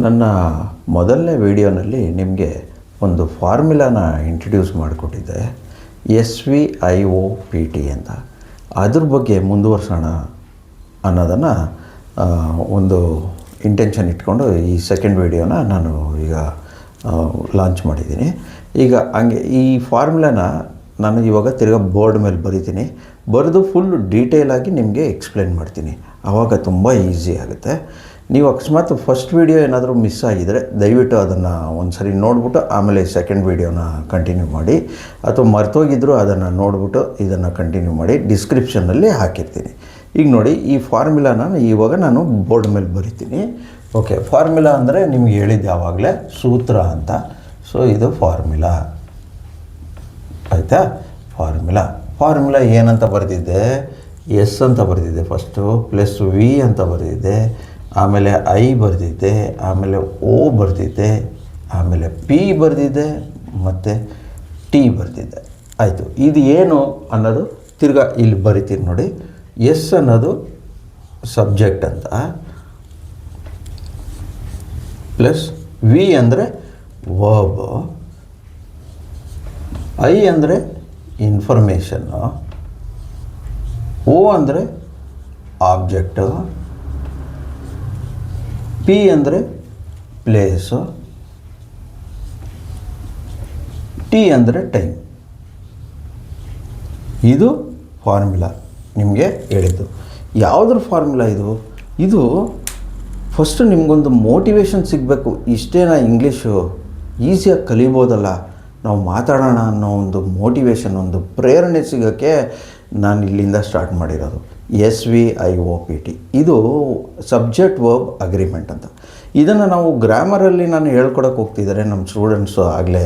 ನನ್ನ ಮೊದಲನೇ ವಿಡಿಯೋನಲ್ಲಿ ನಿಮಗೆ ಒಂದು ಫಾರ್ಮುಲಾನ ಇಂಟ್ರಡ್ಯೂಸ್ ಮಾಡಿಕೊಟ್ಟಿದ್ದೆ, SVIOPT ಅಂತ. ಅದ್ರ ಬಗ್ಗೆ ಮುಂದುವರ್ಸೋಣ ಅನ್ನೋದನ್ನು ಒಂದು ಇಂಟೆನ್ಷನ್ ಇಟ್ಕೊಂಡು ಈ ಸೆಕೆಂಡ್ ವಿಡಿಯೋನ ನಾನು ಈಗ ಲಾಂಚ್ ಮಾಡಿದ್ದೀನಿ. ಈಗ ಹಂಗೆ ಈ ಫಾರ್ಮುಲಾನ ನಾನು ಇವಾಗ ತಿರ್ಗಾ ಬೋರ್ಡ್ ಮೇಲೆ ಬರಿತೀನಿ, ಬರೆದು ಫುಲ್ ಡೀಟೇಲಾಗಿ ನಿಮಗೆ ಎಕ್ಸ್ಪ್ಲೇನ್ ಮಾಡ್ತೀನಿ. ಆವಾಗ ತುಂಬ ಈಸಿ ಆಗುತ್ತೆ. ನೀವು ಅಕಸ್ಮಾತ್ ಫಸ್ಟ್ ವೀಡಿಯೋ ಏನಾದರೂ ಮಿಸ್ ಆಗಿದರೆ ದಯವಿಟ್ಟು ಅದನ್ನು ಒಂದು ಸರಿ ನೋಡಿಬಿಟ್ಟು ಆಮೇಲೆ ಸೆಕೆಂಡ್ ವೀಡಿಯೋನ ಕಂಟಿನ್ಯೂ ಮಾಡಿ, ಅಥವಾ ಮರ್ತೋಗಿದ್ದರೂ ಅದನ್ನು ನೋಡಿಬಿಟ್ಟು ಇದನ್ನು ಕಂಟಿನ್ಯೂ ಮಾಡಿ. ಡಿಸ್ಕ್ರಿಪ್ಷನ್ನಲ್ಲಿ ಹಾಕಿರ್ತೀನಿ. ಈಗ ನೋಡಿ, ಈ ಫಾರ್ಮುಲಾನ ಇವಾಗ ನಾನು ಬೋರ್ಡ್ ಮೇಲೆ ಬರಿತೀನಿ. ಓಕೆ, ಫಾರ್ಮುಲಾ ಅಂದರೆ ನಿಮ್ಗೆ ಹೇಳಿದ್ದು ಯಾವಾಗಲೇ ಸೂತ್ರ ಅಂತ. ಸೊ ಇದು ಫಾರ್ಮುಲಾ ಆಯಿತಾ. ಫಾರ್ಮುಲಾ ಏನಂತ ಬರೆದಿದ್ದೆ? ಎಸ್ ಅಂತ ಬರೆದಿದ್ದೆ ಫಸ್ಟು, ಪ್ಲಸ್ ವಿ ಅಂತ ಬರೆದಿದ್ದೆ, ಆಮೇಲೆ ಐ ಬರೆದಿದ್ದೆ, ಆಮೇಲೆ ಓ ಬರೆದಿದ್ದೆ, ಆಮೇಲೆ ಪಿ ಬರೆದಿದ್ದೆ, ಮತ್ತು ಟಿ ಬರೆದಿದ್ದೆ. ಆಯಿತು. ಇದು ಏನು ಅನ್ನೋದು ತಿರ್ಗಾ ಇಲ್ಲಿ ಬರಿತೀನಿ ನೋಡಿ. ಎಸ್ ಅನ್ನೋದು ಸಬ್ಜೆಕ್ಟ್ ಅಂತ, ಪ್ಲಸ್ ವಿ ಅಂದರೆ ವರ್ಬ್, ಐ ಅಂದರೆ ಇನ್ಫಾರ್ಮೇಷನ್ನು, ಓ ಅಂದರೆ ಆಬ್ಜೆಕ್ಟು, ಪಿ ಅಂದರೆ ಪ್ಲೇಸು, ಟಿ ಅಂದರೆ ಟೈಮ್. ಇದು ಫಾರ್ಮುಲಾ ನಿಮಗೆ ಹೇಳಿದ್ದು. ಯಾವುದ್ರ ಫಾರ್ಮುಲಾ ಇದು? ಇದು ಫಸ್ಟು ನಿಮಗೊಂದು ಮೋಟಿವೇಶನ್ ಸಿಗಬೇಕು. ಇಷ್ಟೇನಾ ಇಂಗ್ಲೀಷು ಈಸಿಯಾಗಿ ಕಲಿಬೋದಲ್ಲ, ನಾವು ಮಾತಾಡೋಣ ಅನ್ನೋ ಒಂದು ಮೋಟಿವೇಶನ್, ಒಂದು ಪ್ರೇರಣೆ ಸಿಗೋಕ್ಕೆ ನಾನು ಇಲ್ಲಿಂದ ಸ್ಟಾರ್ಟ್ ಮಾಡಿರೋದು. SVIOPT ಇದು ಸಬ್ಜೆಕ್ಟ್ ವರ್ಬ್ ಅಗ್ರಿಮೆಂಟ್ ಅಂತ. ಇದನ್ನು ನಾವು ಗ್ರಾಮರಲ್ಲಿ ನಾನು ಹೇಳ್ಕೊಡೋಕೆ ಹೋಗ್ತಿದ್ದಾರೆ. ನಮ್ಮ ಸ್ಟೂಡೆಂಟ್ಸು ಆಗಲೇ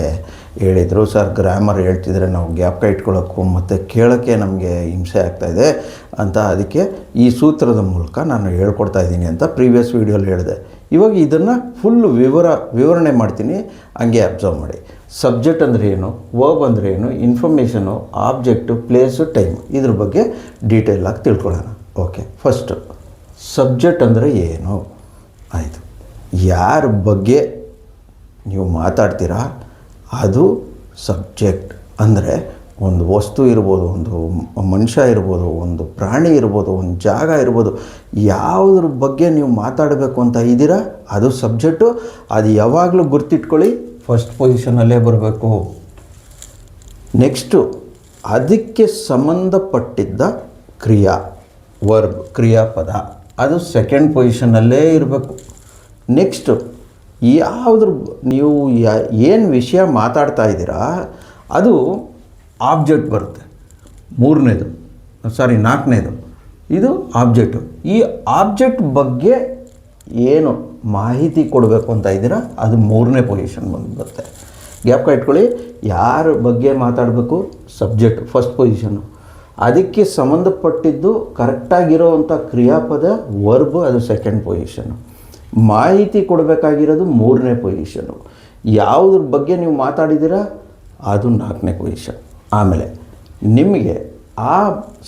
ಹೇಳಿದರು, ಸರ್ ಗ್ರಾಮರ್ ಹೇಳ್ತಿದ್ರೆ ನಾವು ಜ್ಞಾಪಕ ಇಟ್ಕೊಳ್ಳೋಕ್ಕೂ ಮತ್ತು ಕೇಳೋಕ್ಕೆ ನಮಗೆ ಹಿಂಸೆ ಆಗ್ತಾಯಿದೆ ಅಂತ, ಅದಕ್ಕೆ ಈ ಸೂತ್ರದ ಮೂಲಕ ನಾನು ಹೇಳ್ಕೊಡ್ತಾ ಇದ್ದೀನಿ ಅಂತ ಪ್ರೀವಿಯಸ್ ವೀಡಿಯೋಲಿ ಹೇಳಿದೆ. ಇವಾಗ ಇದನ್ನು ಫುಲ್ಲು ವಿವರಣೆ ಮಾಡ್ತೀನಿ, ಹಂಗೆ ಅಬ್ಸರ್ವ್ ಮಾಡಿ. ಸಬ್ಜೆಕ್ಟ್ ಅಂದರೆ ಏನು, ವರ್ಬ್ ಅಂದರೆ ಏನು, ಇನ್ಫಾರ್ಮೇಷನು, ಆಬ್ಜೆಕ್ಟು, ಪ್ಲೇಸು, ಟೈಮ್, ಇದ್ರ ಬಗ್ಗೆ ಡೀಟೇಲಾಗಿ ತಿಳ್ಕೊಳ್ಳೋಣ. ಓಕೆ, ಫಸ್ಟು ಸಬ್ಜೆಕ್ಟ್ ಅಂದರೆ ಏನು? ಆಯಿತು, ಯಾರ ಬಗ್ಗೆ ನೀವು ಮಾತಾಡ್ತೀರಾ ಅದು ಸಬ್ಜೆಕ್ಟ್. ಅಂದರೆ ಒಂದು ವಸ್ತು ಇರ್ಬೋದು, ಒಂದು ಮನುಷ್ಯ ಇರ್ಬೋದು, ಒಂದು ಪ್ರಾಣಿ ಇರ್ಬೋದು, ಒಂದು ಜಾಗ ಇರ್ಬೋದು, ಯಾವುದ್ರ ಬಗ್ಗೆ ನೀವು ಮಾತಾಡಬೇಕು ಅಂತ ಇದ್ದೀರಾ ಅದು ಸಬ್ಜೆಕ್ಟು. ಅದು ಯಾವಾಗಲೂ ಗುರ್ತಿಟ್ಕೊಳ್ಳಿ, ಫಸ್ಟ್ ಪೊಸಿಷನಲ್ಲೇ ಬರಬೇಕು. ನೆಕ್ಸ್ಟು ಅದಕ್ಕೆ ಸಂಬಂಧಪಟ್ಟಿದ್ದ ಕ್ರಿಯಾ, ವರ್ಬ್, ಕ್ರಿಯಾಪದ, ಅದು ಸೆಕೆಂಡ್ ಪೊಸಿಷನಲ್ಲೇ ಇರಬೇಕು. ನೆಕ್ಸ್ಟು ಯಾವುದ್ರ ನೀವು ಏನು ವಿಷಯ ಮಾತಾಡ್ತಾ ಇದ್ದೀರಾ ಅದು ಆಬ್ಜೆಕ್ಟ್ ಬರುತ್ತೆ. ನಾಲ್ಕನೇದು ಇದು ಆಬ್ಜೆಕ್ಟು. ಈ ಆಬ್ಜೆಕ್ಟ್ ಬಗ್ಗೆ ಏನು ಮಾಹಿತಿ ಕೊಡಬೇಕು ಅಂತ ಇದ್ದೀರಾ ಅದು ಮೂರನೇ ಪೊಸಿಷನ್ ಬರುತ್ತೆ. ಜ್ಞಾಪಕ ಇಟ್ಕೊಳ್ಳಿ, ಯಾರ ಬಗ್ಗೆ ಮಾತಾಡಬೇಕು ಸಬ್ಜೆಕ್ಟ್ ಫಸ್ಟ್ ಪೊಸಿಷನ್ನು, ಅದಕ್ಕೆ ಸಂಬಂಧಪಟ್ಟಿದ್ದು ಕರೆಕ್ಟಾಗಿರೋವಂಥ ಕ್ರಿಯಾಪದ ವರ್ಬ್ ಅದು ಸೆಕೆಂಡ್ ಪೊಸಿಷನ್ನು, ಮಾಹಿತಿ ಕೊಡಬೇಕಾಗಿರೋದು ಮೂರನೇ ಪೊಸಿಷನ್ನು, ಯಾವುದ್ರ ಬಗ್ಗೆ ನೀವು ಮಾತಾಡಿದ್ದೀರಾ ಅದು ನಾಲ್ಕನೇ ಪೊಸಿಷನ್. ಆಮೇಲೆ ನಿಮಗೆ ಆ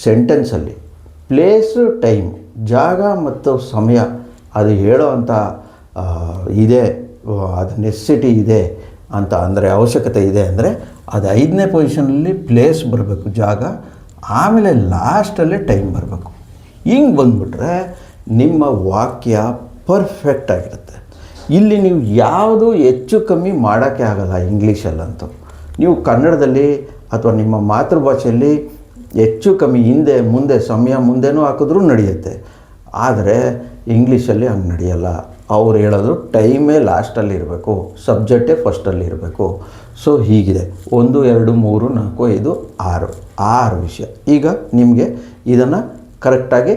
ಸೆಂಟೆನ್ಸಲ್ಲಿ ಪ್ಲೇಸು, ಟೈಮ್, ಜಾಗ ಮತ್ತು ಸಮಯ ಅದು ಹೇಳೋ ಅಂಥ ಇದೆ, ಅದು ನೆಸೆಸಿಟಿ ಇದೆ ಅಂತ ಅಂದರೆ, ಅವಶ್ಯಕತೆ ಇದೆ ಅಂದರೆ ಅದು ಐದನೇ ಪೊಸಿಷನಲ್ಲಿ ಪ್ಲೇಸ್ ಬರಬೇಕು, ಜಾಗ, ಆಮೇಲೆ ಲಾಸ್ಟಲ್ಲೇ ಟೈಮ್ ಬರಬೇಕು. ಹಿಂಗೆ ಬಂದುಬಿಟ್ರೆ ನಿಮ್ಮ ವಾಕ್ಯ ಪರ್ಫೆಕ್ಟ್ ಆಗಿರುತ್ತೆ. ಇಲ್ಲಿ ನೀವು ಯಾವುದು ಹೆಚ್ಚು ಕಮ್ಮಿ ಮಾಡೋಕ್ಕೆ ಆಗಲ್ಲ. ಇಂಗ್ಲೀಷಲ್ಲಂತೂ ನೀವು ಕನ್ನಡದಲ್ಲಿ ಅಥವಾ ನಿಮ್ಮ ಮಾತೃಭಾಷೆಯಲ್ಲಿ ಹೆಚ್ಚು ಕಮ್ಮಿ ಹಿಂದೆ ಮುಂದೆ ಸಮಯ ಮುಂದೆನೂ ಹಾಕಿದ್ರೂ ನಡೆಯುತ್ತೆ. ಆದರೆ ಇಂಗ್ಲೀಷಲ್ಲಿ ಹಂಗೆ ನಡೆಯಲ್ಲ. ಅವ್ರು ಹೇಳೋದು ಟೈಮೇ ಲಾಸ್ಟಲ್ಲಿ ಇರಬೇಕು, ಸಬ್ಜೆಕ್ಟೇ ಫಸ್ಟಲ್ಲಿ ಇರಬೇಕು. ಸೊ ಹೀಗಿದೆ 1 2 3 4 5 6 ವಿಷಯ. ಈಗ ನಿಮಗೆ ಇದನ್ನು ಕರೆಕ್ಟಾಗಿ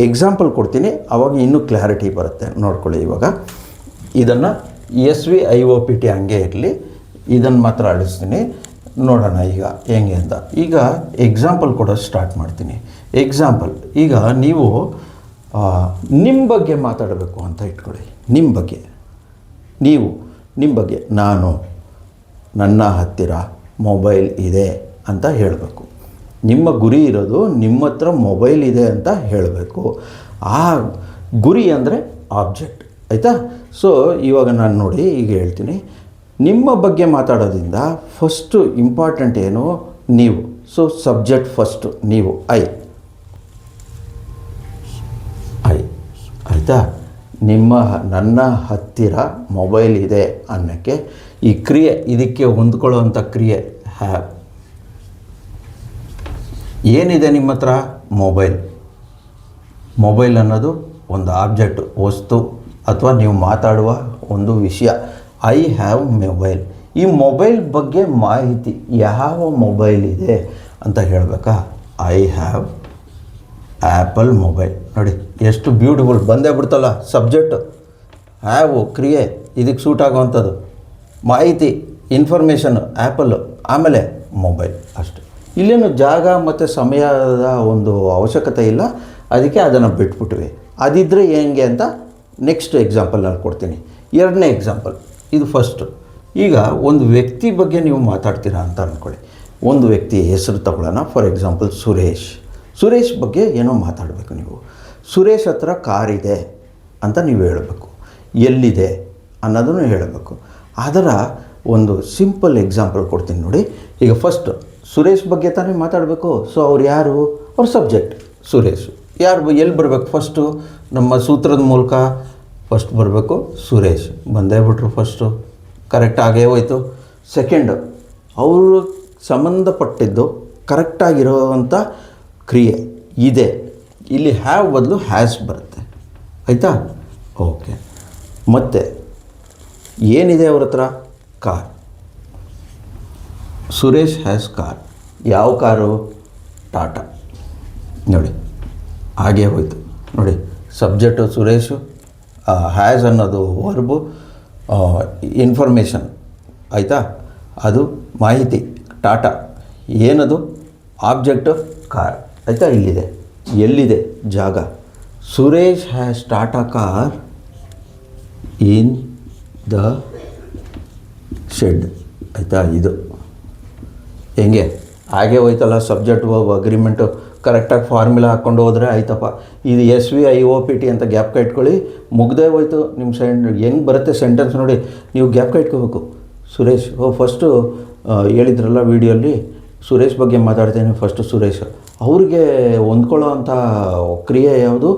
ಎಕ್ಸಾಂಪಲ್ ಕೊಡ್ತೀನಿ, ಆವಾಗ ಇನ್ನೂ ಕ್ಲಾರಿಟಿ ಬರುತ್ತೆ. ನೋಡ್ಕೊಳ್ಳಿ. ಇವಾಗ ಇದನ್ನು SVIOPT ಹಂಗೆ ಇರಲಿ, ಇದನ್ನು ಮಾತ್ರ ಅಳಿಸ್ತೀನಿ, ನೋಡೋಣ ಈಗ ಹೆಂಗೆ ಅಂತ. ಈಗ ಎಕ್ಸಾಂಪಲ್ ಕೊಡೋದು ಸ್ಟಾರ್ಟ್ ಮಾಡ್ತೀನಿ. ಎಕ್ಸಾಂಪಲ್, ಈಗ ನೀವು ನಿಮ್ಮ ಬಗ್ಗೆ ಮಾತಾಡಬೇಕು ಅಂತ ಇಟ್ಕೊಳ್ಳಿ. ನಿಮ್ಮ ಬಗ್ಗೆ ನಾನು, ನನ್ನ ಹತ್ತಿರ ಮೊಬೈಲ್ ಇದೆ ಅಂತ ಹೇಳಬೇಕು. ನಿಮ್ಮ ಗುರಿ ಇರೋದು ನಿಮ್ಮ ಹತ್ರ ಮೊಬೈಲ್ ಇದೆ ಅಂತ ಹೇಳಬೇಕು. ಆ ಗುರಿ ಅಂದರೆ ಆಬ್ಜೆಕ್ಟ್. ಆಯಿತಾ? ಸೊ ಇವಾಗ ನಾನು ನೋಡಿ ಈಗ ಹೇಳ್ತೀನಿ, ನಿಮ್ಮ ಬಗ್ಗೆ ಮಾತಾಡೋದ್ರಿಂದ ಫಸ್ಟು ಇಂಪಾರ್ಟೆಂಟ್ ಏನು, ನೀವು. ಸೊ ಸಬ್ಜೆಕ್ಟ್ ಫಸ್ಟು ನೀವು, ಐ ಆಯಿತಾ. ನನ್ನ ಹತ್ತಿರ ಮೊಬೈಲ್ ಇದೆ ಅನ್ನೋಕ್ಕೆ ಈ ಕ್ರಿಯೆ, ಇದಕ್ಕೆ ಹೊಂದ್ಕೊಳ್ಳೋವಂಥ ಕ್ರಿಯೆ ಹ್ಯಾವ್. ಏನಿದೆ ನಿಮ್ಮ ಹತ್ರ? ಮೊಬೈಲ್ ಅನ್ನೋದು ಒಂದು ಆಬ್ಜೆಕ್ಟ್, ವಸ್ತು, ಅಥವಾ ನೀವು ಮಾತಾಡುವ ಒಂದು ವಿಷಯ. I have mobile. ಈ ಮೊಬೈಲ್ ಬಗ್ಗೆ ಮಾಹಿತಿ, ಯಾವ ಮೊಬೈಲ್ ಇದೆ ಅಂತ ಹೇಳಬೇಕಾ? I have Apple mobile. ನೋಡಿ ಎಷ್ಟು ಬ್ಯೂಟಿಫುಲ್ ಬಂದೇ ಬಿಡ್ತಲ್ಲ ಸಬ್ಜೆಕ್ಟು. ಹ್ಯಾವ್ ಕ್ರಿಯೆ, ಇದಕ್ಕೆ ಸೂಟ್ ಆಗೋವಂಥದ್ದು, ಮಾಹಿತಿ, ಇನ್ಫಾರ್ಮೇಷನ್ ಆ್ಯಪಲ್ಲು, ಆಮೇಲೆ ಮೊಬೈಲ್, ಅಷ್ಟೆ. ಇಲ್ಲೇನು ಜಾಗ ಮತ್ತು ಸಮಯದ ಒಂದು ಅವಶ್ಯಕತೆ ಇಲ್ಲ, ಅದಕ್ಕೆ ಅದನ್ನು ಬಿಟ್ಬಿಟ್ವಿ. ಅದಿದ್ದರೆ ಹೆಂಗೆ ಅಂತ ನೆಕ್ಸ್ಟ್ ಎಕ್ಸಾಂಪಲ್ ನಾನು ಕೊಡ್ತೀನಿ. ಎರಡನೇ ಎಕ್ಸಾಂಪಲ್, ಇದು ಫಸ್ಟು. ಈಗ ಒಂದು ವ್ಯಕ್ತಿ ಬಗ್ಗೆ ನೀವು ಮಾತಾಡ್ತೀರಾ ಅಂತ ಅಂದ್ಕೊಳ್ಳಿ. ಒಂದು ವ್ಯಕ್ತಿ ಹೆಸರು ತಗೊಳ್ಳೋಣ. ಫಾರ್ ಎಕ್ಸಾಂಪಲ್ ಸುರೇಶ್ ಬಗ್ಗೆ ಏನೋ ಮಾತಾಡಬೇಕು ನೀವು. ಸುರೇಶ್ ಹತ್ರ ಕಾರಿದೆ ಅಂತ ನೀವು ಹೇಳಬೇಕು. ಎಲ್ಲಿದೆ ಅನ್ನೋದನ್ನು ಹೇಳಬೇಕು. ಅದರ ಒಂದು ಸಿಂಪಲ್ ಎಕ್ಸಾಂಪಲ್ ಕೊಡ್ತೀನಿ ನೋಡಿ. ಈಗ ಫಸ್ಟ್ ಸುರೇಶ್ ಬಗ್ಗೆ ತಾನೇ ಮಾತಾಡಬೇಕು. ಸೊ ಅವ್ರು ಯಾರು? ಅವ್ರ ಸಬ್ಜೆಕ್ಟ್ ಸುರೇಶ್. ಯಾರು ಎಲ್ಲಿ ಬರಬೇಕು? ಫಸ್ಟು ನಮ್ಮ ಸೂತ್ರದ ಮೂಲಕ ಫಸ್ಟ್ ಬರಬೇಕು ಸುರೇಶ್. ಬಂದೇ ಬಿಟ್ರು ಫಸ್ಟು, ಕರೆಕ್ಟ್ ಆಗೇ ಹೋಯ್ತು. ಸೆಕೆಂಡು, ಅವರು ಸಂಬಂಧಪಟ್ಟಿದ್ದು ಕರೆಕ್ಟಾಗಿರೋವಂಥ ಕ್ರಿಯೆ ಇದೆ. ಇಲ್ಲಿ ಹ್ಯಾವ್ ಬದಲು ಹ್ಯಾಸ್ ಬರುತ್ತೆ, ಆಯಿತಾ? ಓಕೆ. ಮತ್ತು ಏನಿದೆ ಅವ್ರ ಹತ್ರ? ಕಾರ್. Suresh has car. ಯಾವ ಕಾರು? ಟಾಟಾ. ನೋಡಿ ಹಾಗೇ ಹೋಯ್ತು. ನೋಡಿ ಸಬ್ಜೆಕ್ಟು ಸುರೇಶು, ಹ್ಯಾಸ್ ಅನ್ನೋದು ವರ್ಬು, ಇನ್ಫಾರ್ಮೇಷನ್, ಆಯಿತಾ? ಅದು ಮಾಹಿತಿ, ಟಾಟಾ. ಏನದು? ಆಬ್ಜೆಕ್ಟು ಕಾರ್, ಆಯಿತಾ? ಇಲ್ಲಿದೆ. ಎಲ್ಲಿದೆ? ಜಾಗ. Suresh has Tata car in the shed, ಆಯಿತಾ? ಇದು ಹೆಂಗೆ? ಹಾಗೆ ಹೋಯ್ತಲ್ಲ ಸಬ್ಜೆಕ್ಟ್ ವರ್ಬ್ ಅಗ್ರಿಮೆಂಟು. ಕರೆಕ್ಟಾಗಿ ಫಾರ್ಮುಲಾ ಹಾಕ್ಕೊಂಡು ಹೋದರೆ ಆಯ್ತಪ್ಪ. ಇದು SVIOPT ಅಂತ ಗ್ಯಾಪ್ಕ ಇಟ್ಕೊಳ್ಳಿ, ಮುಗ್ದೇ ಹೋಯ್ತು ನಿಮ್ಮ ಹೆಂಗೆ ಬರುತ್ತೆ ಸೆಂಟೆನ್ಸ್ ನೋಡಿ. ನೀವು ಗ್ಯಾಪ್ಕ ಇಟ್ಕೋಬೇಕು. ಸುರೇಶ್, ಫಸ್ಟು ಹೇಳಿದ್ರಲ್ಲ ವೀಡಿಯೋಲ್ಲಿ, ಸುರೇಶ್ ಬಗ್ಗೆ ಮಾತಾಡ್ತೇನೆ. ಫಸ್ಟು ಸುರೇಶ್ ಅವ್ರಿಗೆ ಹೊಂದ್ಕೊಳ್ಳೋ ಅಂಥ ಕ್ರಿಯೆ ಯಾವುದು?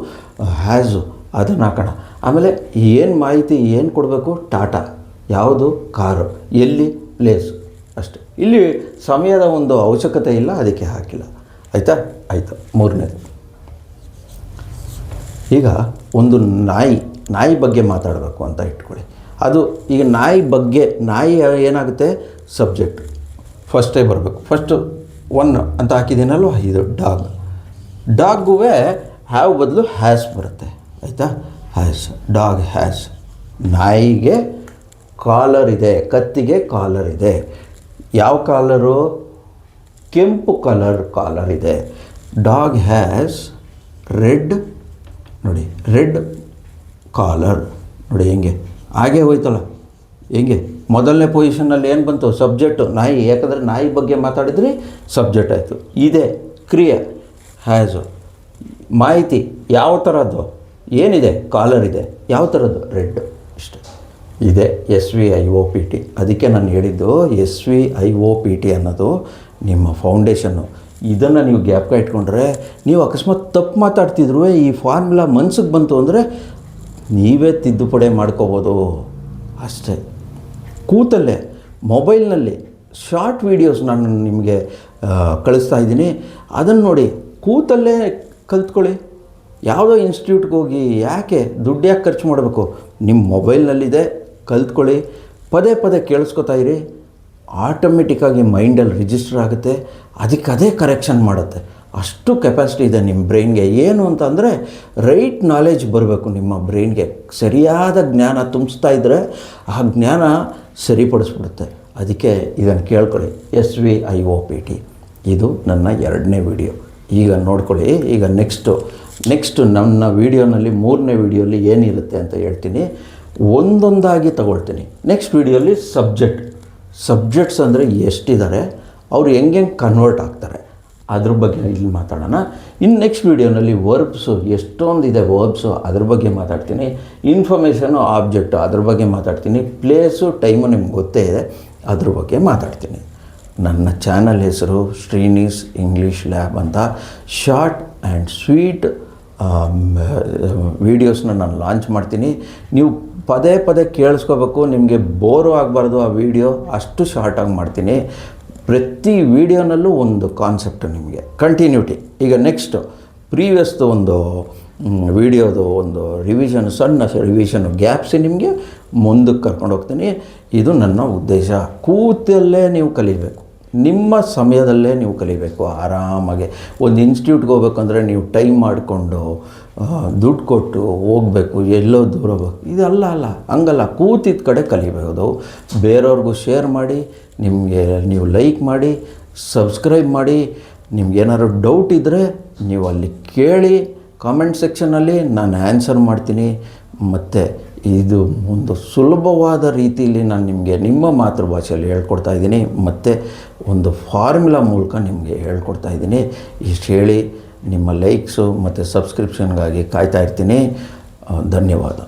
ಹ್ಯಾಸು. ಅದನ್ನು ಹಾಕೋಣ. ಆಮೇಲೆ ಏನು ಮಾಹಿತಿ ಏನು ಕೊಡಬೇಕು? ಟಾಟಾ. ಯಾವುದು? ಕಾರು. ಎಲ್ಲಿ? ಪ್ಲೇಸು, ಅಷ್ಟೆ. ಇಲ್ಲಿ ಸಮಯದ ಒಂದು ಅವಶ್ಯಕತೆ ಇಲ್ಲ, ಅದಕ್ಕೆ ಹಾಕಿಲ್ಲ, ಆಯಿತಾ? ಆಯಿತು. ಮೂರನೇದು, ಈಗ ಒಂದು ನಾಯಿ ಬಗ್ಗೆ ಮಾತಾಡಬೇಕು ಅಂತ ಇಟ್ಕೊಳ್ಳಿ. ಅದು ಈಗ ನಾಯಿ ಬಗ್ಗೆ, ನಾಯಿ ಏನಾಗುತ್ತೆ? ಸಬ್ಜೆಕ್ಟ್ ಫಸ್ಟೇ ಬರಬೇಕು. ಫಸ್ಟು ಒನ್ ಅಂತ ಹಾಕಿದ್ದೀನಲ್ವ, ಇದು ಡಾಗೂ ಹ್ಯಾವ್ ಬದಲು ಹ್ಯಾಸ್ ಬರುತ್ತೆ, ಆಯಿತಾ? ಹ್ಯಾಸ್. Dog has. ನಾಯಿಗೆ ಕಾಲರ್ ಇದೆ, ಕತ್ತಿಗೆ ಕಾಲರ್ ಇದೆ. ಯಾವ ಕಾಲರು? ಕೆಂಪು ಕಾಲರ್ ಇದೆ. ಡಾಗ್ ಹ್ಯಾಸ್ ರೆಡ್, ನೋಡಿ ರೆಡ್ ಕಾಲರ್. ನೋಡಿ ಹೆಂಗೆ ಹಾಗೆ ಹೋಯ್ತಲ್ಲ. ಹೆಂಗೆ ಮೊದಲನೇ ಪೊಸಿಷನ್ನಲ್ಲಿ ಏನು ಬಂತು? ಸಬ್ಜೆಕ್ಟು ನಾಯಿ. ಯಾಕಂದರೆ ನಾಯಿ ಬಗ್ಗೆ ಮಾತಾಡಿದ್ರಿ, ಸಬ್ಜೆಕ್ಟ್ ಆಯಿತು. ಇದೆ ಕ್ರಿಯೆ ಹ್ಯಾಸು. ಮಾಹಿತಿ ಯಾವ ಥರದ್ದು? ಏನಿದೆ? ಕಾಲರ್ ಇದೆ. ಯಾವ ಥರದ್ದು? ರೆಡ್. ಇಷ್ಟ ಇದೆ. SVIOPT. ಅದಕ್ಕೆ ನಾನು ಹೇಳಿದ್ದು SVIOPT ಅನ್ನೋದು ನಿಮ್ಮ ಫೌಂಡೇಶನ್ನು. ಇದನ್ನು ನೀವು ಗ್ಯಾಪ್ಕ ಇಟ್ಕೊಂಡ್ರೆ, ನೀವು ಅಕಸ್ಮಾತ್ ತಪ್ಪು ಮಾತಾಡ್ತಿದ್ರು ಈ ಫಾರ್ಮುಲಾ ಮನ್ಸಿಗೆ ಬಂತು ಅಂದರೆ ನೀವೇ ತಿದ್ದುಪಡಿ ಮಾಡ್ಕೋಬೋದು, ಅಷ್ಟೇ. ಕೂತಲ್ಲೇ ಮೊಬೈಲ್ನಲ್ಲಿ ಶಾರ್ಟ್ ವೀಡಿಯೋಸ್ ನಾನು ನಿಮಗೆ ಕಳಿಸ್ತಾ ಇದ್ದೀನಿ. ಅದನ್ನು ನೋಡಿ ಕೂತಲ್ಲೇ ಕಲ್ತ್ಕೊಳ್ಳಿ. ಯಾವುದೋ ಇನ್ಸ್ಟಿಟ್ಯೂಟ್ಗೆ ಹೋಗಿ ಯಾಕೆ ದುಡ್ಡು ಯಾಕೆ ಖರ್ಚು ಮಾಡಬೇಕು? ನಿಮ್ಮ ಮೊಬೈಲ್ನಲ್ಲಿದೆ, ಕಲ್ತ್ಕೊಳ್ಳಿ. ಪದೇ ಪದೇ ಕೇಳಿಸ್ಕೊತಾ ಇರಿ. ಆಟೋಮೆಟಿಕ್ಕಾಗಿ ಮೈಂಡಲ್ಲಿ ರಿಜಿಸ್ಟರ್ ಆಗುತ್ತೆ. ಅದಕ್ಕೆ ಅದೇ ಕರೆಕ್ಷನ್ ಮಾಡುತ್ತೆ. ಅಷ್ಟು ಕೆಪಾಸಿಟಿ ಇದೆ ನಿಮ್ಮ ಬ್ರೈನ್ಗೆ. ಏನು ಅಂತಂದರೆ ರೈಟ್ ನಾಲೆಜ್ ಬರಬೇಕು ನಿಮ್ಮ ಬ್ರೈನ್ಗೆ. ಸರಿಯಾದ ಜ್ಞಾನ ತುಂಬಿಸ್ತಾ ಇದ್ದರೆ ಆ ಜ್ಞಾನ ಸರಿಪಡಿಸ್ಬಿಡುತ್ತೆ. ಅದಕ್ಕೆ ಇದನ್ನು ಕೇಳ್ಕೊಳ್ಳಿ, SVIOPT. ಇದು ನನ್ನ 2ನೇ ವಿಡಿಯೋ. ಈಗ ನೋಡ್ಕೊಳ್ಳಿ. ಈಗ ನೆಕ್ಸ್ಟು ನನ್ನ ವೀಡಿಯೋನಲ್ಲಿ 3ನೇ ವೀಡಿಯೋಲಿ ಏನಿರುತ್ತೆ ಅಂತ ಹೇಳ್ತೀನಿ. ಒಂದೊಂದಾಗಿ ತಗೊಳ್ತೀನಿ. ನೆಕ್ಸ್ಟ್ ವೀಡಿಯೋಲಿ ಸಬ್ಜೆಕ್ಟ್ಸ್ ಅಂದರೆ ಎಷ್ಟಿದ್ದಾರೆ, ಅವ್ರು ಹೆಂಗೆ ಕನ್ವರ್ಟ್ ಆಗ್ತಾರೆ ಅದ್ರ ಬಗ್ಗೆ ಇಲ್ಲಿ ಮಾತಾಡೋಣ. ಇನ್ನು ನೆಕ್ಸ್ಟ್ ವೀಡಿಯೋನಲ್ಲಿ ವರ್ಬ್ಸು ಎಷ್ಟೊಂದಿದೆ ವರ್ಬ್ಸು ಅದ್ರ ಬಗ್ಗೆ ಮಾತಾಡ್ತೀನಿ. ಇನ್ಫಾರ್ಮೇಷನು ಆಬ್ಜೆಕ್ಟು ಅದ್ರ ಬಗ್ಗೆ ಮಾತಾಡ್ತೀನಿ. ಪ್ಲೇಸು ಟೈಮು ನಿಮ್ಗೆ ಗೊತ್ತೇ ಇದೆ, ಅದ್ರ ಬಗ್ಗೆ ಮಾತಾಡ್ತೀನಿ. ನನ್ನ ಚಾನಲ್ ಹೆಸರು ಶ್ರೀನಿಸ್ ಇಂಗ್ಲೀಷ್ ಲ್ಯಾಬ್ ಅಂತ. ಶಾರ್ಟ್ ಆ್ಯಂಡ್ ಸ್ವೀಟ್ ವೀಡಿಯೋಸ್ನ ನಾನು ಲಾಂಚ್ ಮಾಡ್ತೀನಿ. ನೀವು ಪದೇ ಪದೇ ಕೇಳಿಸ್ಕೋಬೇಕು, ನಿಮಗೆ ಬೋರು ಆಗಬಾರ್ದು ಆ ವಿಡಿಯೋ, ಅಷ್ಟು ಶಾರ್ಟಾಗಿ ಮಾಡ್ತೀನಿ. ಪ್ರತಿ ವಿಡಿಯೋನಲ್ಲೂ ಒಂದು ಕಾನ್ಸೆಪ್ಟು ನಿಮಗೆ ಕಂಟಿನ್ಯೂಟಿ. ಈಗ ನೆಕ್ಸ್ಟು ಪ್ರೀವಿಯಸ್ದು ಒಂದು ವಿಡಿಯೋದು ಒಂದು ಸಣ್ಣ ರಿವಿಷನು ಗ್ಯಾಪ್ಸಿ ನಿಮಗೆ ಮುಂದಕ್ಕೆ ಕರ್ಕೊಂಡು ಹೋಗ್ತೀನಿ. ಇದು ನನ್ನ ಉದ್ದೇಶ. ಕೂತಲ್ಲೇ ನೀವು ಕಲಿಬೇಕು, ನಿಮ್ಮ ಸಮಯದಲ್ಲೇ ನೀವು ಕಲಿಬೇಕು ಆರಾಮಾಗಿ. ಒಂದು ಇನ್ಸ್ಟಿಟ್ಯೂಟ್ಗೆ ಹೋಗ್ಬೇಕಂದ್ರೆ ನೀವು ಟೈಮ್ ಮಾಡಿಕೊಂಡು ದುಡ್ಡು ಕೊಟ್ಟು ಹೋಗಬೇಕು, ಎಲ್ಲೋ ದೂರ ಹೋಗ್ಬೇಕು, ಇದಲ್ಲ ಹಂಗಲ್ಲ. ಕೂತಿದ್ದ ಕಡೆ ಕಲಿಬಹುದು. ಬೇರೆಯವ್ರಿಗೂ ಶೇರ್ ಮಾಡಿ, ನಿಮಗೆ ನೀವು ಲೈಕ್ ಮಾಡಿ, ಸಬ್ಸ್ಕ್ರೈಬ್ ಮಾಡಿ. ನಿಮ್ಗೇನಾದ್ರು ಡೌಟ್ ಇದ್ದರೆ ನೀವು ಅಲ್ಲಿ ಕೇಳಿ, ಕಾಮೆಂಟ್ ಸೆಕ್ಷನಲ್ಲಿ ನಾನು ಆನ್ಸರ್ ಮಾಡ್ತೀನಿ. ಮತ್ತು ಇದು ಒಂದು ಸುಲಭವಾದ ರೀತಿಯಲ್ಲಿ ನಾನು ನಿಮಗೆ ನಿಮ್ಮ ಮಾತೃಭಾಷೆಯಲ್ಲಿ ಹೇಳ್ಕೊಡ್ತಾ ಇದ್ದೀನಿ, ಮತ್ತು ಒಂದು ಫಾರ್ಮುಲಾ ಮೂಲಕ ನಿಮಗೆ ಹೇಳ್ಕೊಡ್ತಾ ಇದ್ದೀನಿ. ಇಷ್ಟು ಹೇಳಿ ನಿಮ್ಮ ಲೈಕ್ಸು ಮತ್ತು ಸಬ್ಸ್ಕ್ರಿಪ್ಷನ್ಗಾಗಿ ಕಾಯ್ತಾ ಇರ್ತೀನಿ. ಧನ್ಯವಾದ.